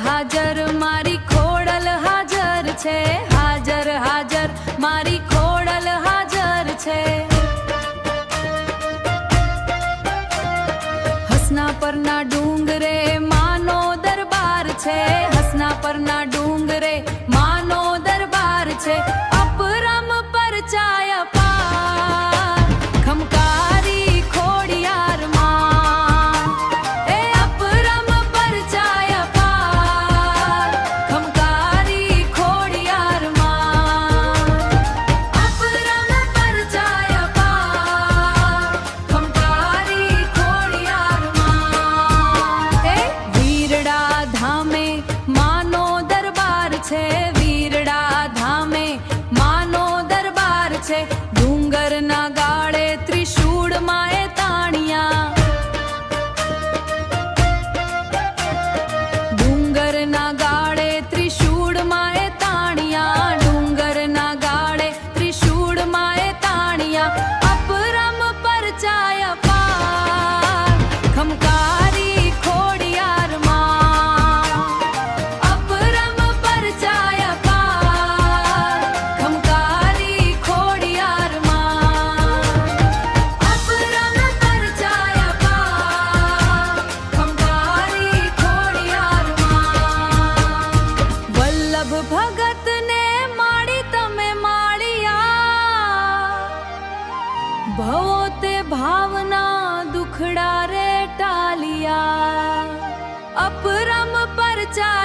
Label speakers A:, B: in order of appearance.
A: હાજર મારી ખોડલ હાજર છે, હાજર હાજર મારી ખોડલ હાજર છે। હસના પરના ડુંગરે માનો દરબાર છે, હસના પરના ડુંગરે માનો દરબાર છે। અપરમ પરચાય પાર ખમકારી ખોડિયાર માં, એ અપરમ પરચાય પાર ખમકારી ખોડિયાર માં, અપરમ પરચાય પાર ખમકારી ખોડિયાર માં। એ વીરડા ધામે માનો દરબાર છે, વીરડા ધામે માનો દરબાર છે। ડુંગરના ગાળે ત્રિશૂળ માં એ તાણિયા, ડુંગરના ગાળે ત્રિશૂળ માં એ તાણિયા, ડુંગરના ગાળે ત્રિશૂળ માં એ તાણિયા। અપરમ પરચાય પાર ખમકારી ખોડિયાર માં, અપરમ પરચાય પાર ખમકારી ખોડિયાર માં, અપરમ પરચાય પાર ખમકારી ખોડિયાર માં। વલ્લભ ભગત ને માળી તમે માળિયા, ભવો તે ભાવના દુખડા રે ટાલિયા। અપરમ પરચાય